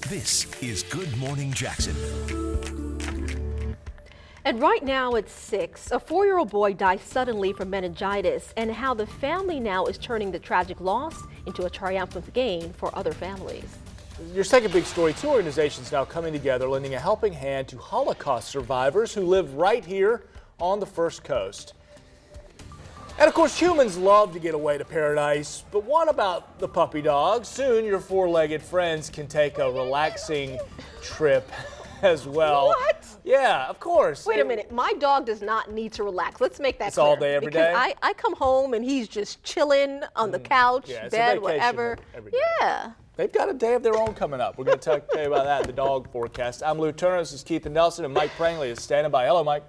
This is Good Morning Jacksonville. And right now at 6, a 4-year-old boy died suddenly from meningitis, and how the family now is turning the tragic loss into a triumphant gain for other families. Your second big story, 2 organizations now coming together, lending a helping hand to Holocaust survivors who live right here on the First Coast. And of course, humans love to get away to paradise, but what about the puppy dogs? Soon your 4-legged friends can take a relaxing trip as well. What? Yeah, of course. Wait a minute, my dog does not need to relax. Let's make that It's clear. all day, every day? Because I come home and he's just chilling on the couch, Yeah, it's a bed, vacation whatever. every day. Yeah. They've got a day of their own coming up. We're going to tell you about that in the dog forecast. I'm Lou Turner. This is Keith and Nelson, and Mike Prangley is standing by. Hello, Mike.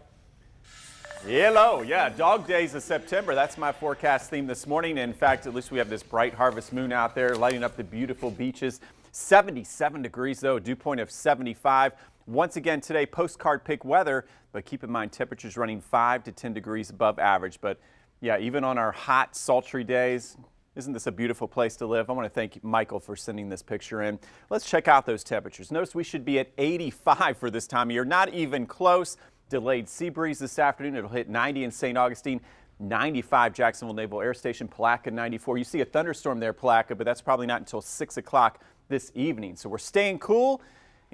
Hello. Yeah, Dog Days of September. That's my forecast theme this morning. In fact, at least we have this bright harvest moon out there lighting up the beautiful beaches. 77 degrees, though, dew point of 75. Once again today, postcard pick weather, but keep in mind temperatures running 5 to 10 degrees above average. But yeah, even on our hot, sultry days, isn't this a beautiful place to live? I want to thank Michael for sending this picture in. Let's check out those temperatures. Notice we should be at 85 for this time of year, not even close. Delayed sea breeze this afternoon. It'll hit 90 in St. Augustine, 95 Jacksonville Naval Air Station, Palatka 94. You see a thunderstorm there, Palatka, but that's probably not until 6 o'clock this evening. So we're staying cool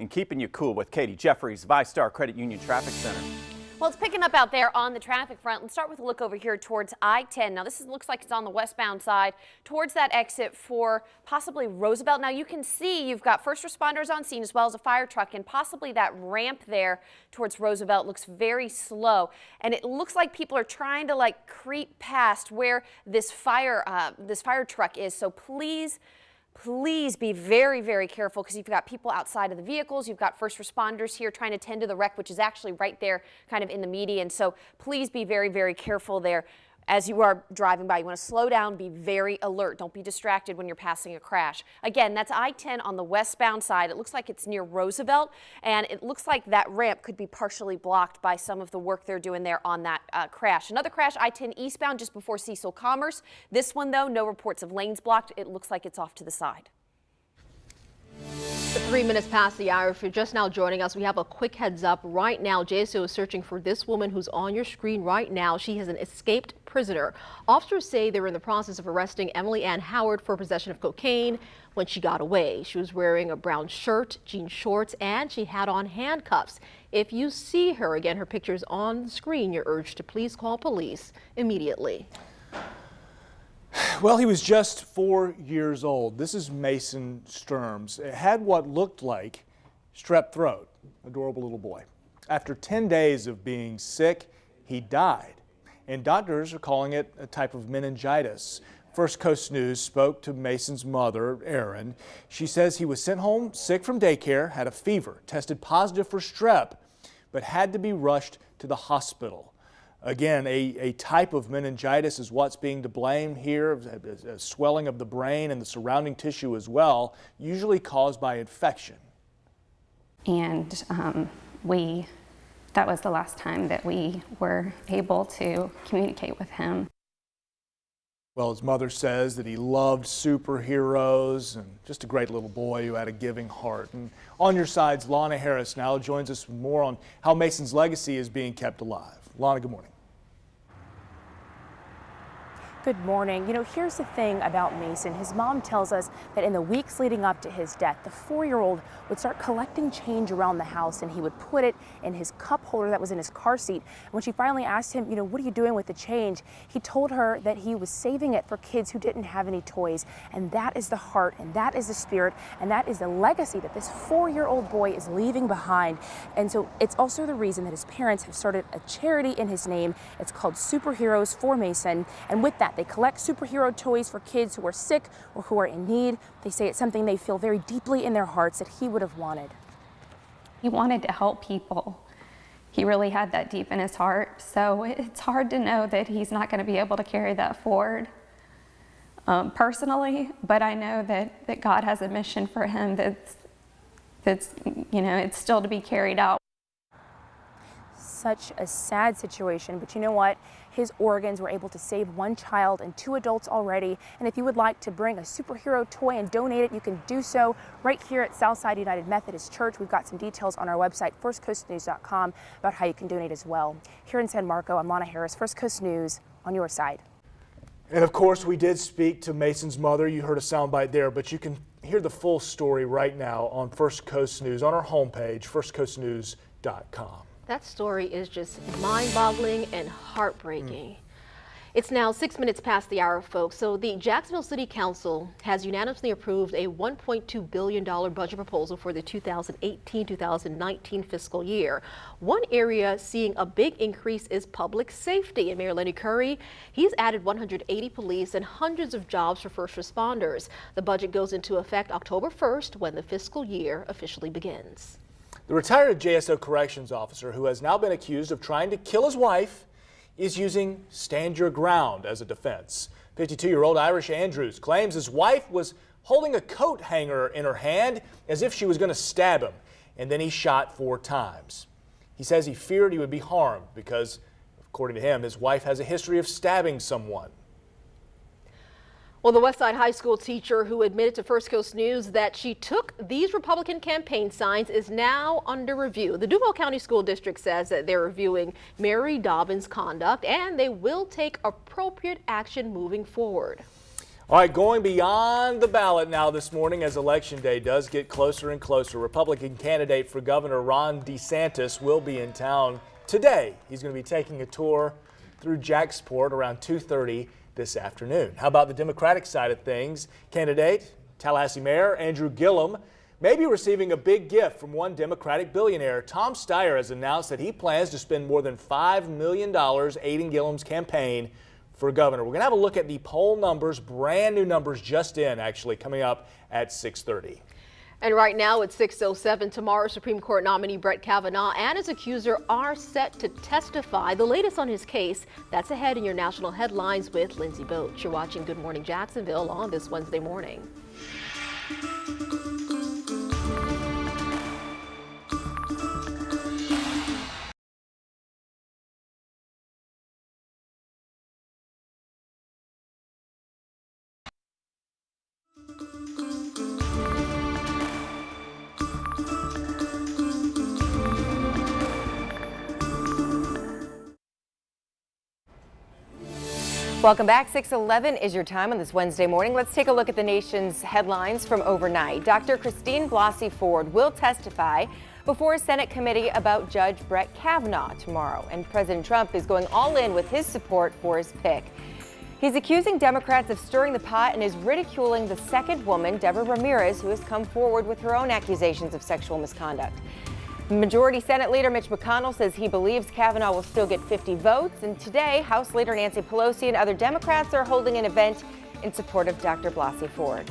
and keeping you cool with Katie Jeffries, ViStar Credit Union Traffic Center. Well, it's picking up out there on the traffic front. Let's start with a look over here towards I-10. Now, this looks like it's on the westbound side towards that exit for possibly Roosevelt. Now, you can see you've got first responders on scene as well as a fire truck, and possibly that ramp there towards Roosevelt looks very slow. And it looks like people are trying to creep past where this fire truck is. So please be very, very careful, because you've got people outside of the vehicles. You've got first responders here trying to tend to the wreck, which is actually right there kind of in the median. So please be very, very careful there as you are driving by. You want to slow down, be very alert. Don't be distracted when you're passing a crash. Again, that's I-10 on the westbound side. It looks like it's near Roosevelt, and it looks like that ramp could be partially blocked by some of the work they're doing there on that crash. Another crash, I-10 eastbound just before Cecil Commerce. This one, though, no reports of lanes blocked. It looks like it's off to the side. 3 minutes past the hour. If you're just now joining us, we have a quick heads up. Right now, JSO is searching for this woman who's on your screen right now. She is an escaped prisoner. Officers say they're in the process of arresting Emily Ann Howard for possession of cocaine when she got away. She was wearing a brown shirt, jean shorts, and she had on handcuffs. If you see her, again, her picture's on the screen, you're urged to please call police immediately. Well, he was just 4 years old. This is Mason Sturms. It had what looked like strep throat. Adorable little boy. After 10 days of being sick, he died. And doctors are calling it a type of meningitis. First Coast News spoke to Mason's mother, Erin. She says he was sent home sick from daycare, had a fever, tested positive for strep, but had to be rushed to the hospital. Again, a type of meningitis is what's being to blame here, a swelling of the brain and the surrounding tissue as well, usually caused by infection. And that was the last time that we were able to communicate with him. Well, his mother says that he loved superheroes and just a great little boy who had a giving heart. And on your sides, Lana Harris now joins us with more on how Mason's legacy is being kept alive. Lana, good morning. Good morning. You know, here's the thing about Mason. His mom tells us that in the weeks leading up to his death, the 4-year-old would start collecting change around the house, and he would put it in his cup holder that was in his car seat. And when she finally asked him, you know, what are you doing with the change? He told her that he was saving it for kids who didn't have any toys. And that is the heart, and that is the spirit, and that is the legacy that this 4-year-old boy is leaving behind. And so it's also the reason that his parents have started a charity in his name. It's called Superheroes for Mason. And with that, they collect superhero toys for kids who are sick or who are in need. They say it's something they feel very deeply in their hearts that he would have wanted. He wanted to help people. He really had that deep in his heart. So it's hard to know that he's not going to be able to carry that forward personally, but I know that God has a mission for him that's, you know, it's still to be carried out. Such a sad situation, but you know what? his organs. We're able to save 1 child and 2 adults already. And if you would like to bring a superhero toy and donate it, you can do so right here at Southside United Methodist Church. We've got some details on our website, firstcoastnews.com, about how you can donate as well. Here in San Marco, I'm Lana Harris, First Coast News, on your side. And of course, we did speak to Mason's mother. You heard a soundbite there, but you can hear the full story right now on First Coast News on our homepage, firstcoastnews.com. That story is just mind-boggling and heartbreaking. It's now 6 minutes past the hour, folks. So the Jacksonville City Council has unanimously approved a $1.2 billion budget proposal for the 2018-2019 fiscal year. One area seeing a big increase is public safety. And Mayor Lenny Curry, he's added 180 police and hundreds of jobs for first responders. The budget goes into effect October 1st when the fiscal year officially begins. The retired JSO corrections officer who has now been accused of trying to kill his wife is using stand your ground as a defense. 52-year-old Irish Andrews claims his wife was holding a coat hanger in her hand as if she was going to stab him, and then he shot 4 times. He says he feared he would be harmed because, according to him, his wife has a history of stabbing someone. Well, the Westside High School teacher who admitted to First Coast News that she took these Republican campaign signs is now under review. The Duval County School District says that they're reviewing Mary Dobbins' conduct and they will take appropriate action moving forward. All right, going beyond the ballot now this morning as Election Day does get closer and closer. Republican candidate for Governor Ron DeSantis will be in town today. He's going to be taking a tour through Jacksport around 2:30 this afternoon. How about the Democratic side of things? Candidate, Tallahassee Mayor Andrew Gillum, may be receiving a big gift from one Democratic billionaire. Tom Steyer has announced that he plans to spend more than $5 million aiding Gillum's campaign for governor. We're going to have a look at the poll numbers, brand new numbers just in, actually, coming up at 6:30. And right now it's 6:07. Tomorrow, Supreme Court nominee Brett Kavanaugh and his accuser are set to testify. The latest on his case, that's ahead in your national headlines with Lindsay Boach. You're watching Good Morning Jacksonville on this Wednesday morning. Welcome back. 6:11 is your time on this Wednesday morning. Let's take a look at the nation's headlines from overnight. Dr. Christine Blasey Ford will testify before a Senate committee about Judge Brett Kavanaugh tomorrow. And President Trump is going all in with his support for his pick. He's accusing Democrats of stirring the pot and is ridiculing the second woman, Deborah Ramirez, who has come forward with her own accusations of sexual misconduct. Majority Senate Leader Mitch McConnell says he believes Kavanaugh will still get 50 votes. And today, House Leader Nancy Pelosi and other Democrats are holding an event in support of Dr. Blasey Ford.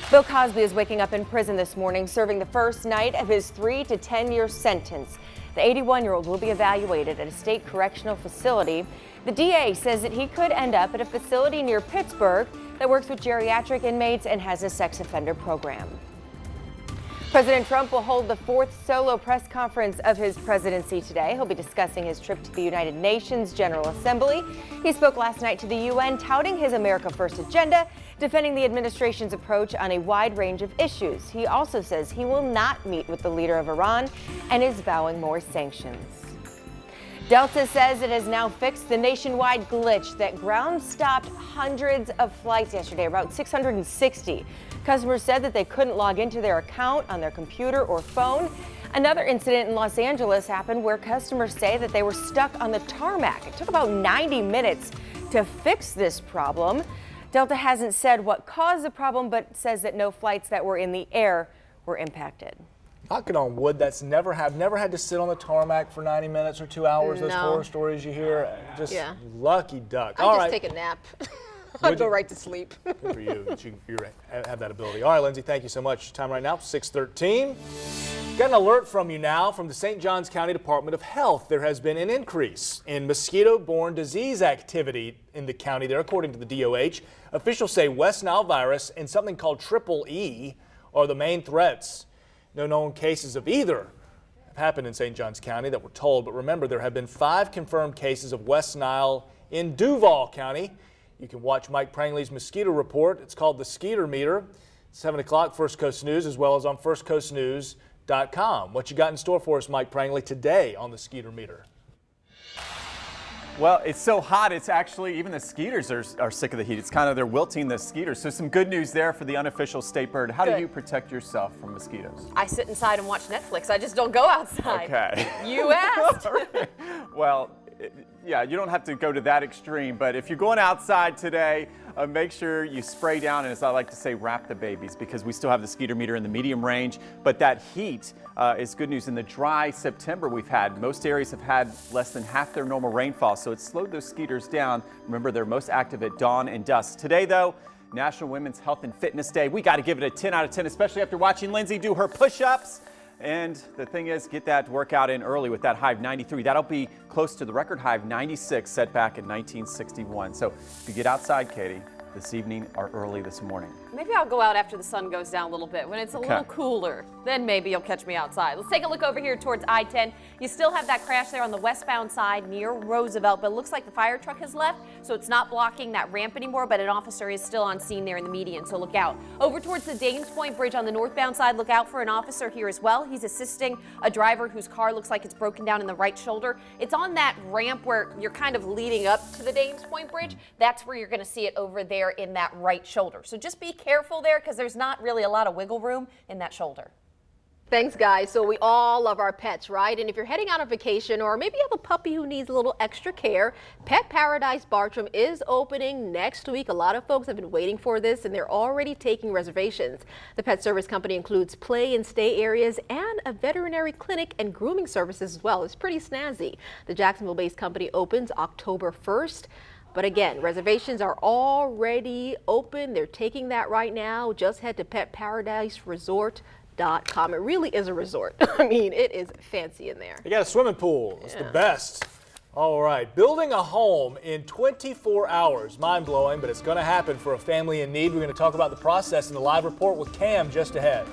Bill Cosby is waking up in prison this morning, serving the first night of his 3 to 10-year sentence. The 81-year-old will be evaluated at a state correctional facility. The DA says that he could end up at a facility near Pittsburgh that works with geriatric inmates and has a sex offender program. President Trump will hold the 4th solo press conference of his presidency today. He'll be discussing his trip to the United Nations General Assembly. He spoke last night to the UN, touting his America First agenda, defending the administration's approach on a wide range of issues. He also says he will not meet with the leader of Iran and is vowing more sanctions. Delta says it has now fixed the nationwide glitch that ground-stopped hundreds of flights yesterday, about 660. Customers said that they couldn't log into their account on their computer or phone. Another incident in Los Angeles happened where customers say that they were stuck on the tarmac. It took about 90 minutes to fix this problem. Delta hasn't said what caused the problem, but says that no flights that were in the air were impacted. Knocking on wood, that's never had to sit on the tarmac for 90 minutes or 2 hours. Those horror stories you hear, just lucky duck. I just take a nap. I'd go right to sleep. Good for you. You have that ability. All right, Lindsay, thank you so much. Time right now, 6:13. Got an alert from you now from the St. Johns County Department of Health. There has been an increase in mosquito-borne disease activity in the county there, according to the DOH. Officials say West Nile virus and something called Triple E are the main threats. No known cases of either have happened in St. Johns County that we're told, but remember there have been 5 confirmed cases of West Nile In Duval County, you can watch Mike Prangley's mosquito report. It's called the Skeeter Meter. 7 o'clock, First Coast News, as well as on firstcoastnews.com. What you got in store for us, Mike Prangley, today on the Skeeter Meter? Well, it's so hot, it's actually, even the skeeters are sick of the heat. It's kind of, they're wilting the skeeters. So some good news there for the unofficial state bird. How do you protect yourself from mosquitoes? I sit inside and watch Netflix. I just don't go outside. Okay. You asked. Well, yeah, you don't have to go to that extreme, but if you're going outside today, make sure you spray down, and as I like to say, wrap the babies, because we still have the skeeter meter in the medium range. But that heat is good news. In the dry September we've had, most areas have had less than half their normal rainfall, so it's slowed those skeeters down. Remember, they're most active at dawn and dusk. Today, though, National Women's Health and Fitness Day. We got to give it a 10 out of 10, especially after watching Lindsay do her push-ups. And the thing is, get that workout in early with that high of 93. That'll be close to the record high of 96 set back in 1961. So if you get outside, Katie, this evening or early this morning. Maybe I'll go out after the sun goes down a little bit when it's a little cooler. Then maybe you'll catch me outside. Let's take a look over here towards I-10. You still have that crash there on the westbound side near Roosevelt, but it looks like the fire truck has left, so it's not blocking that ramp anymore, but an officer is still on scene there in the median, so look out. Over towards the Danes Point Bridge on the northbound side, look out for an officer here as well. He's assisting a driver whose car looks like it's broken down in the right shoulder. It's on that ramp where you're kind of leading up to the Danes Point Bridge. That's where you're going to see it over there in that right shoulder. So just be careful there, because there's not really a lot of wiggle room in that shoulder. Thanks, guys. So we all love our pets, right? And if you're heading on a vacation, or maybe you have a puppy who needs a little extra care, Pet Paradise Bartram is opening next week. A lot of folks have been waiting for this, and they're already taking reservations. The pet service company includes play and stay areas and a veterinary clinic and grooming services as well. It's pretty snazzy. The Jacksonville-based company opens October 1st. But again, reservations are already open. They're taking that right now. Just head to petparadiseresort.com. It really is a resort. I mean, it is fancy in there. You got a swimming pool. It's the best. All right. Building a home in 24 hours. Mind-blowing, but it's going to happen for a family in need. We're going to talk about the process in the live report with Cam just ahead.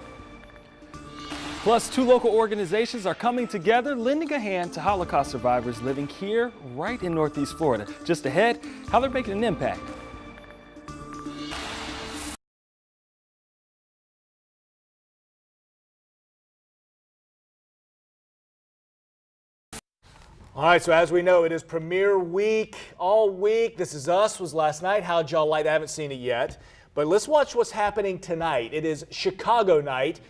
Plus, 2 local organizations are coming together, lending a hand to Holocaust survivors living here right in Northeast Florida. Just ahead, how they're making an impact. All right, so as we know, it is premiere week, all week. This Is Us was last night. How'd y'all like? I haven't seen it yet. But let's watch what's happening tonight. It is Chicago night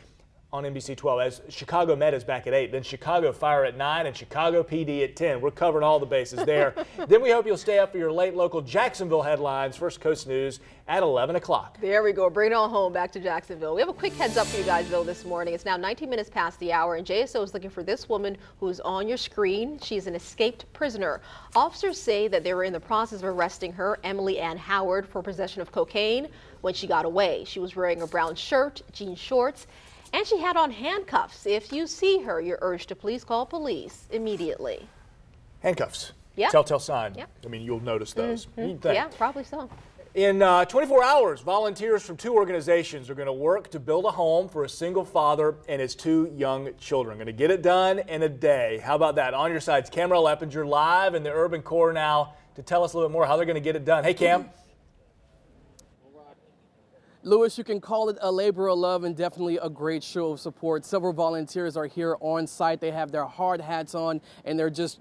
on NBC 12, as Chicago Med is back at 8, then Chicago Fire at 9, and Chicago PD at 10. We're covering all the bases there. Then we hope you'll stay up for your late local Jacksonville headlines, First Coast News at 11 o'clock. There we go. Bring it on home back to Jacksonville. We have a quick heads up for you guys, though, this morning. It's now 19 minutes past the hour, and JSO is looking for this woman who's on your screen. She's an escaped prisoner. Officers say that they were in the process of arresting her, Emily Ann Howard, for possession of cocaine when she got away. She was wearing a brown shirt, jean shorts, and she had on handcuffs. If you see her, you're urged to please call police immediately. Handcuffs. Yeah. Telltale sign. Yep. I mean, you'll notice those. Yeah, probably so. In 24 hours, volunteers from 2 organizations are going to work to build a home for a single father and his 2 young children. Going to get it done in a day. How about that? On your sides, Cameron Leppinger live in the urban core now to tell us a little bit more how they're going to get it done. Hey, Cam. Lewis, you can call it a labor of love and definitely a great show of support. Several volunteers are here on site. They have their hard hats on, and they're just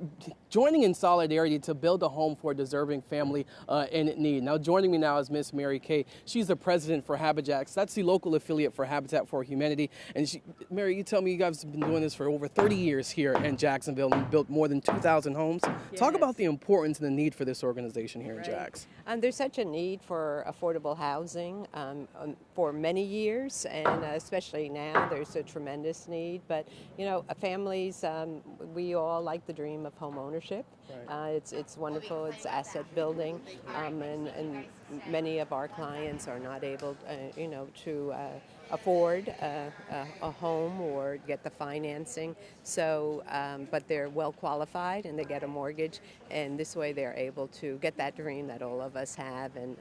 joining in solidarity to build a home for a deserving family in need. Now, joining me now is Miss Mary Kay. She's the president for Habitats. That's the local affiliate for Habitat for Humanity. And Mary, you tell me you guys have been doing this for over 30 years here in Jacksonville and built more than 2,000 homes. Yes. Talk about the importance and the need for this organization here in Jax. There's such a need for affordable housing for many years, and especially now there's a tremendous need. But you know, families, we all like the dream of home ownership. Right. It's wonderful. It's asset building, and many of our clients are not able, to afford a home or get the financing. So, but they're well qualified and they get a mortgage, and this way they're able to get that dream that all of us have and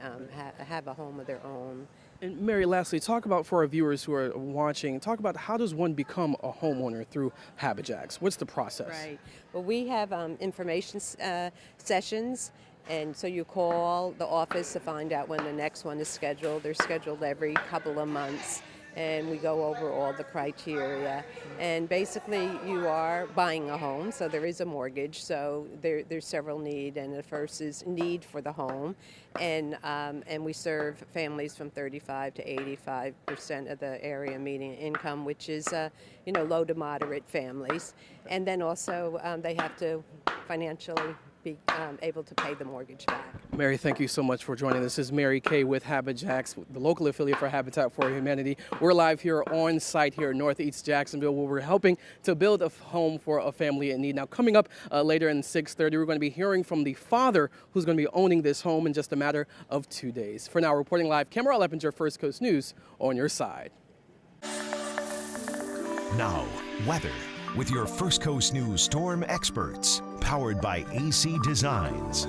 have a home of their own. And Mary, lastly, talk about, for our viewers who are watching, talk about how does one become a homeowner through Habitats? What's the process? Right. Well, we have information sessions, And so you call the office to find out when the next one is scheduled. They're scheduled every couple of months, and we go over all the criteria. And basically you are buying a home, so there is a mortgage, so there's several needs, and the first is need for the home. And we serve families from 35 to 85% of the area median income, which is low to moderate families. And then also they have to financially be able to pay the mortgage back. Mary, thank you so much for joining. This is Mary Kay with Habitat, the local affiliate for Habitat for Humanity. We're live here on site here in Northeast Jacksonville, where we're helping to build a home for a family in need. Now, coming up later in 6:30, we're going to be hearing from the father who's going to be owning this home in just a matter of 2 days. For now, reporting live, Cameron Leppinger, First Coast News, on your side. Now, weather with your First Coast News storm experts, powered by AC Designs.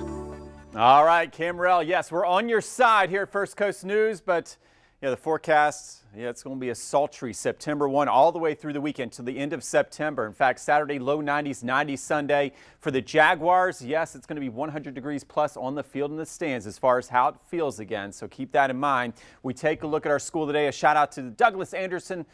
All right, Camrell, yes, we're on your side here at First Coast News, but the forecast, it's going to be a sultry September 1 all the way through the weekend to the end of September. In fact, Saturday, low 90s, 90 Sunday. For the Jaguars, yes, it's going to be 100 degrees plus on the field and the stands as far as how it feels again, so keep that in mind. We take a look at our school today. A shout out to the Douglas Anderson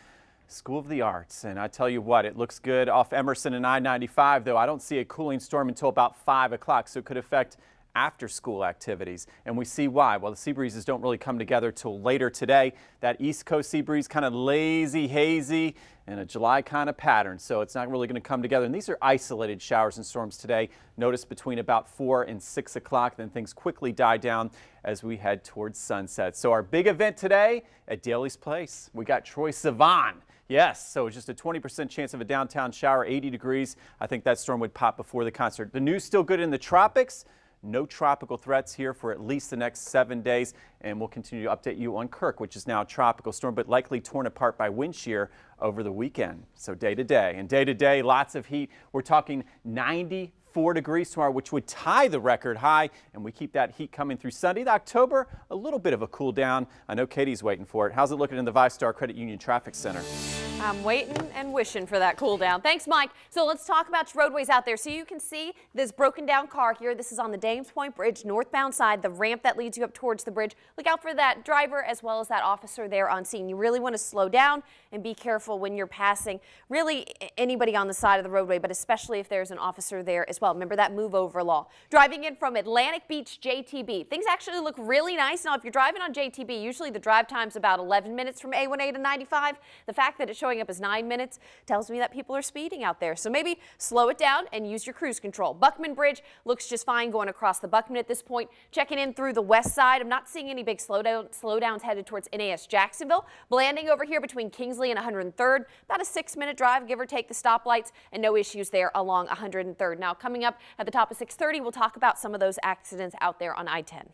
School of the Arts, and I tell you what, it looks good off Emerson and I-95, though I don't see a cooling storm until about 5 o'clock, so it could affect after-school activities, and we see why. Well, the sea breezes don't really come together till later today. That East Coast sea breeze kind of lazy, hazy, and a July kind of pattern, so it's not really going to come together. And these are isolated showers and storms today. Notice between about 4 and 6 o'clock, then things quickly die down as we head towards sunset. So our big event today at Daly's Place, we got Troye Sivan. Yes, so just a 20% chance of a downtown shower, 80 degrees. I think that storm would pop before the concert. The news still good in the tropics. No tropical threats here for at least the next 7 days, and we'll continue to update you on Kirk, which is now a tropical storm, but likely torn apart by wind shear over the weekend. So day to day, and day to day, lots of heat. We're talking 94 degrees tomorrow, which would tie the record high, and we keep that heat coming through Sunday. October, a little bit of a cool down. I know Katie's waiting for it. How's it looking in the ViStar Credit Union Traffic Center? I'm waiting and wishing for that cool down. Thanks, Mike. So let's talk about roadways out there. So you can see this broken down car here. This is on the Dames Point Bridge, northbound side, the ramp that leads you up towards the bridge. Look out for that driver as well as that officer there on scene. You really want to slow down and be careful when you're passing really anybody on the side of the roadway, but especially if there's an officer there as well. Remember that move over law. Driving in from Atlantic Beach JTB. Things actually look really nice. Now, if you're driving on JTB, usually the drive time's about 11 minutes from A1A to 95. The fact that it's showing up as 9 minutes tells me that people are speeding out there. So maybe slow it down and use your cruise control. Buckman Bridge looks just fine going across the Buckman at this point. Checking in through the west side. I'm not seeing any big slowdowns headed towards NAS Jacksonville. Blanding over here between Kingsley and 103rd. About a 6-minute drive, give or take the stoplights, and no issues there along 103rd. Now coming up at the top of 6:30, we'll talk about some of those accidents out there on I-10.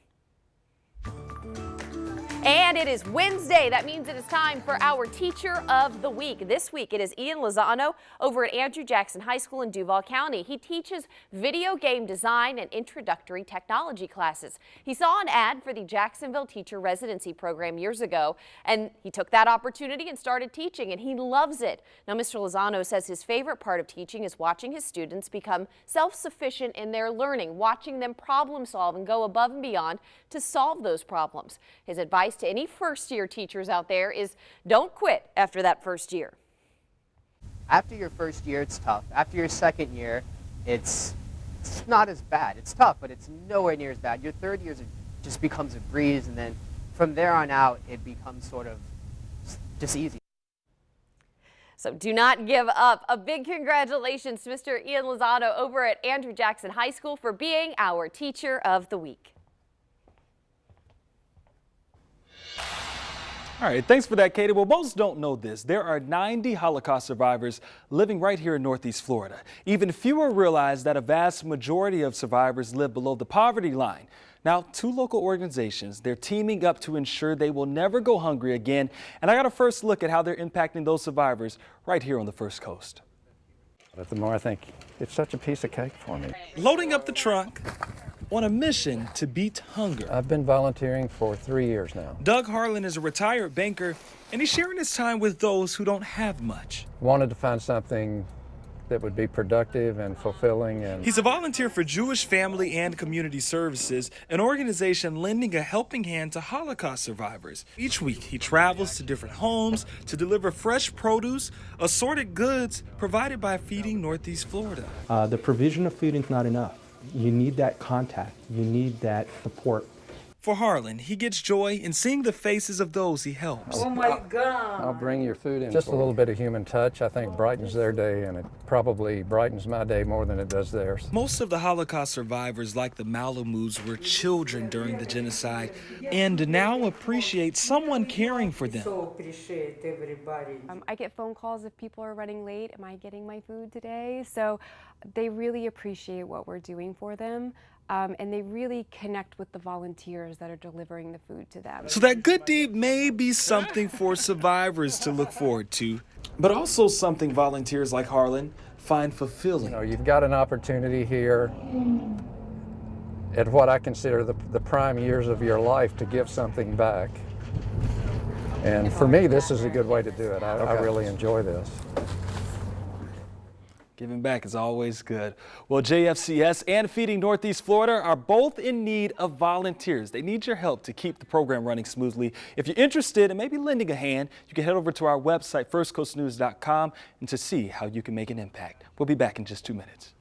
And it is Wednesday. That means it is time for our Teacher of the Week. This week it is Ian Lozano over at Andrew Jackson High School in Duval County. He teaches video game design and introductory technology classes. He saw an ad for the Jacksonville Teacher Residency Program years ago, and he took that opportunity and started teaching, and he loves it. Now, Mr. Lozano says his favorite part of teaching is watching his students become self-sufficient in their learning, watching them problem solve and go above and beyond to solve those problems. His advice to any first-year teachers out there is don't quit after that first year. After your first year, it's tough. After your second year, it's not as bad. It's tough, but it's nowhere near as bad. Your third year just becomes a breeze, and then from there on out, it becomes sort of just easy. So do not give up. A big congratulations to Mr. Ian Lozano over at Andrew Jackson High School for being our Teacher of the Week. All right, thanks for that, Katie. Well, most don't know this. There are 90 Holocaust survivors living right here in Northeast Florida. Even fewer realize that a vast majority of survivors live below the poverty line. Now, 2 local organizations, they're teaming up to ensure they will never go hungry again. And I got a first look at how they're impacting those survivors right here on the First Coast. But the more I think, it's such a piece of cake for me. Loading up the trunk on a mission to beat hunger. I've been volunteering for 3 years now. Doug Harlan is a retired banker, and he's sharing his time with those who don't have much. Wanted to find something that would be productive and fulfilling. And he's a volunteer for Jewish Family and Community Services, an organization lending a helping hand to Holocaust survivors. Each week, he travels to different homes to deliver fresh produce, assorted goods provided by Feeding Northeast Florida. The provision of food is not enough. You need that contact. You need that support. For Harlan, he gets joy in seeing the faces of those he helps. Oh my God. I'll bring your food in. Just a little bit of human touch, I think, brightens their day, and it probably brightens my day more than it does theirs. Most of the Holocaust survivors, like the Malamus, were children during the genocide and now appreciate someone caring for them. So appreciate everybody. I get phone calls if people are running late. Am I getting my food today? So they really appreciate what we're doing for them. And they really connect with the volunteers that are delivering the food to them. So that good deed may be something for survivors to look forward to, but also something volunteers like Harlan find fulfilling. You know, you've got an opportunity here at what I consider the prime years of your life to give something back. And for me, this is a good way to do it. I really enjoy this. Giving back is always good. Well, JFCS and Feeding Northeast Florida are both in need of volunteers. They need your help to keep the program running smoothly. If you're interested in maybe lending a hand, you can head over to our website, firstcoastnews.com, and to see how you can make an impact. We'll be back in just 2 minutes.